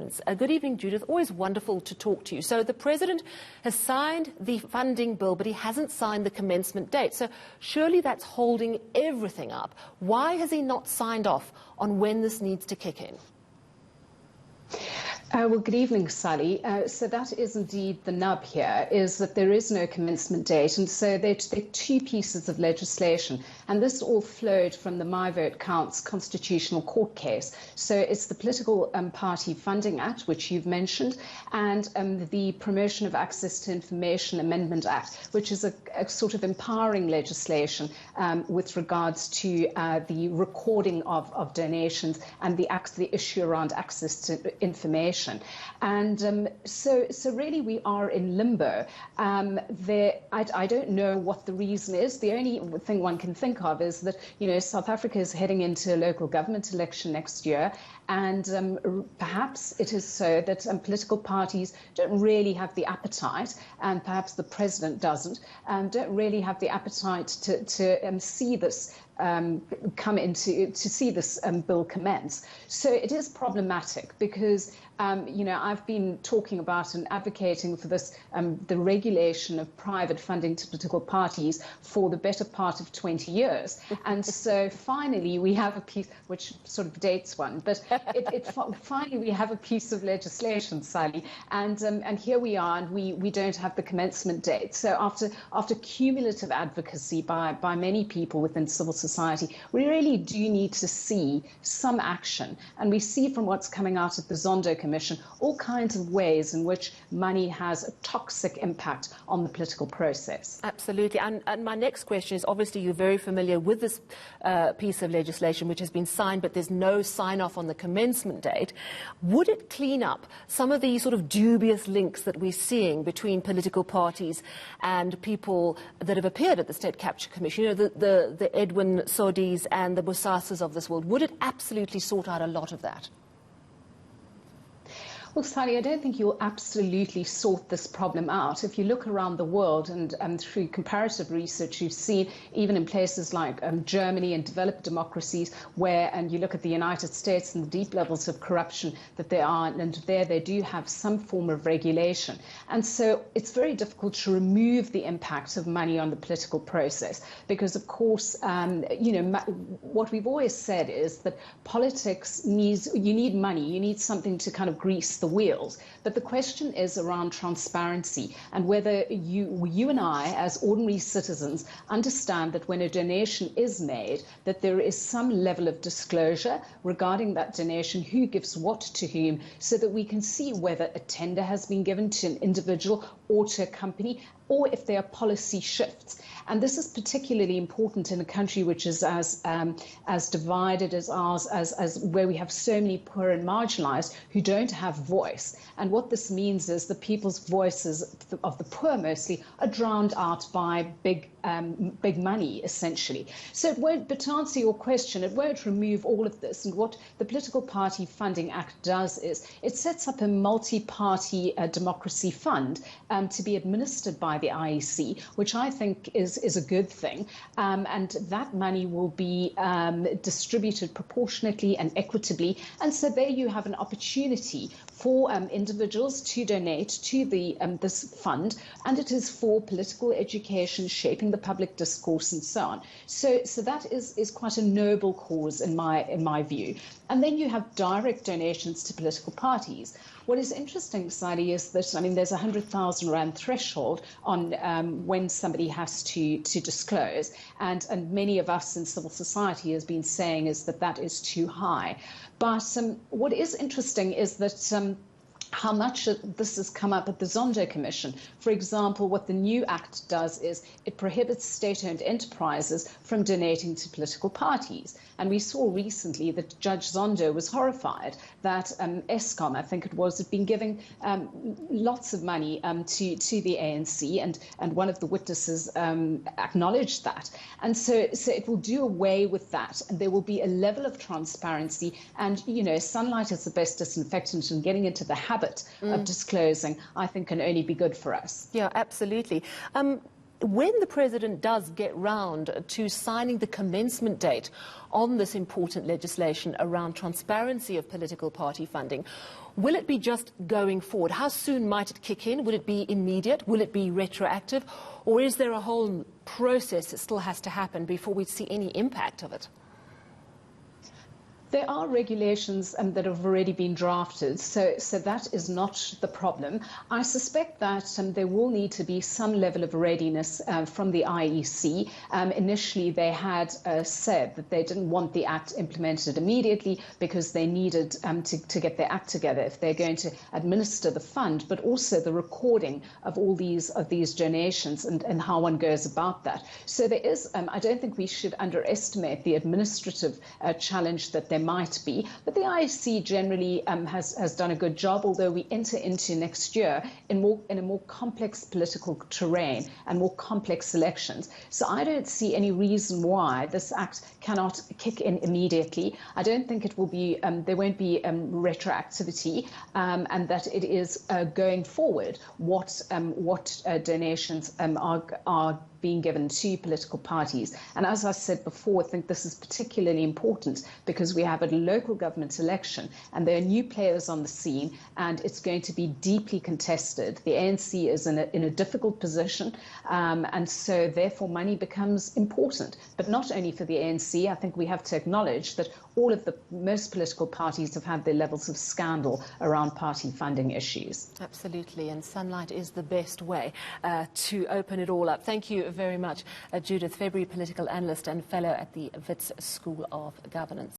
lines. Good evening, Judith. Always wonderful to talk to you. So the President has signed the funding bill, but he hasn't signed the commencement date. So surely that's holding everything up. Why has he not signed off on when this needs to kick in? Well, good evening, Sally. So that is indeed the nub here, is that there is no commencement date. And so they're two pieces of legislation. And this all flowed from the My Vote Counts constitutional court case. So it's the Political Party Funding Act, which you've mentioned, and the Promotion of Access to Information Amendment Act, which is a sort of empowering legislation with regards to the recording of donations and the issue around access to information. And so really we are in limbo. I don't know what the reason is. The only thing one can think of is that, South Africa is heading into a local government election next year, and perhaps it is so that political parties don't really have the appetite, and perhaps the President don't really have the appetite to see this see this bill commence. So it is problematic because, I've been talking about and advocating for this, the regulation of private funding to political parties for the better part of 20 years. And so finally we have a piece, which sort of dates one, but finally we have a piece of legislation, Sally, and here we are, and we don't have the commencement date. So after cumulative advocacy by many people within civil society, we really do need to see some action. And we see from what's coming out of the Zondo Commission all kinds of ways in which money has a toxic impact on the political process. Absolutely. And my next question is, obviously you're very familiar with this piece of legislation which has been signed, but there's no sign-off on the commencement date. Would it clean up some of the sort of dubious links that we're seeing between political parties and people that have appeared at the State Capture Commission, the Edwin Sodis and the Bosasas of this world? Would it absolutely sort out a lot of that? Well, Sally, I don't think you'll absolutely sort this problem out. If you look around the world and through comparative research, you've seen even in places like Germany and developed democracies and you look at the United States and the deep levels of corruption that there are, and there they do have some form of regulation. And so it's very difficult to remove the impact of money on the political process because, of course, what we've always said is that politics you need money, you need something to kind of grease the wheels. But the question is around transparency and whether you and I, as ordinary citizens, understand that when a donation is made, that there is some level of disclosure regarding that donation, who gives what to whom, so that we can see whether a tender has been given to an individual or to a company, or if there are policy shifts. And this is particularly important in a country which is as divided as ours, as where we have so many poor and marginalized who don't have voice. And what this means is the people's voices of the poor mostly are drowned out by big money, essentially. So it won't, but to answer your question, it won't remove all of this. And what the Political Party Funding Act does is it sets up a multi-party democracy fund to be administered by the IEC, which I think is a good thing. And that money will be distributed proportionately and equitably. And so there you have an opportunity for individuals to donate to this fund, and it is for political education, shaping the public discourse, and so on. So that is quite a noble cause in my view. And then you have direct donations to political parties. What is interesting, Sally, is that there's a 100,000 rand threshold on when somebody has to disclose, and many of us in civil society has been saying is that is too high. But what is interesting is that how much this has come up at the Zondo Commission. For example, what the new act does is it prohibits state-owned enterprises from donating to political parties. And we saw recently that Judge Zondo was horrified that Eskom, I think it was, had been giving lots of money to the ANC, and one of the witnesses acknowledged that. And so it will do away with that, and there will be a level of transparency. And, sunlight is the best disinfectant, and getting into the habit of disclosing, I think, can only be good for us. Yeah, absolutely. when the President does get round to signing the commencement date on this important legislation around transparency of political party funding, will it be just going forward? How soon might it kick in? Will it be immediate? Will it be retroactive? Or is there a whole process that still has to happen before we see any impact of it? There are regulations that have already been drafted, so that is not the problem. I suspect that there will need to be some level of readiness from the IEC. Initially, they had said that they didn't want the Act implemented immediately because they needed to get their act together if they're going to administer the fund, but also the recording of all these donations and how one goes about that. So there is, I don't think we should underestimate the administrative challenge that there might be, but the IEC generally has done a good job, although we enter into next year in a more complex political terrain and more complex elections. So I don't see any reason why this Act cannot kick in immediately. I don't think it will be, there won't be retroactivity, and that it is going forward what donations are being given to political parties. And as I said before, I think this is particularly important because we have a local government election and there are new players on the scene and it's going to be deeply contested. The ANC is in a difficult position, and so therefore money becomes important. But not only for the ANC, I think we have to acknowledge that most political parties have had their levels of scandal around party funding issues. Absolutely, and sunlight is the best way to open it all up. Thank you very much, Judith February, political analyst and fellow at the Wits School of Governance.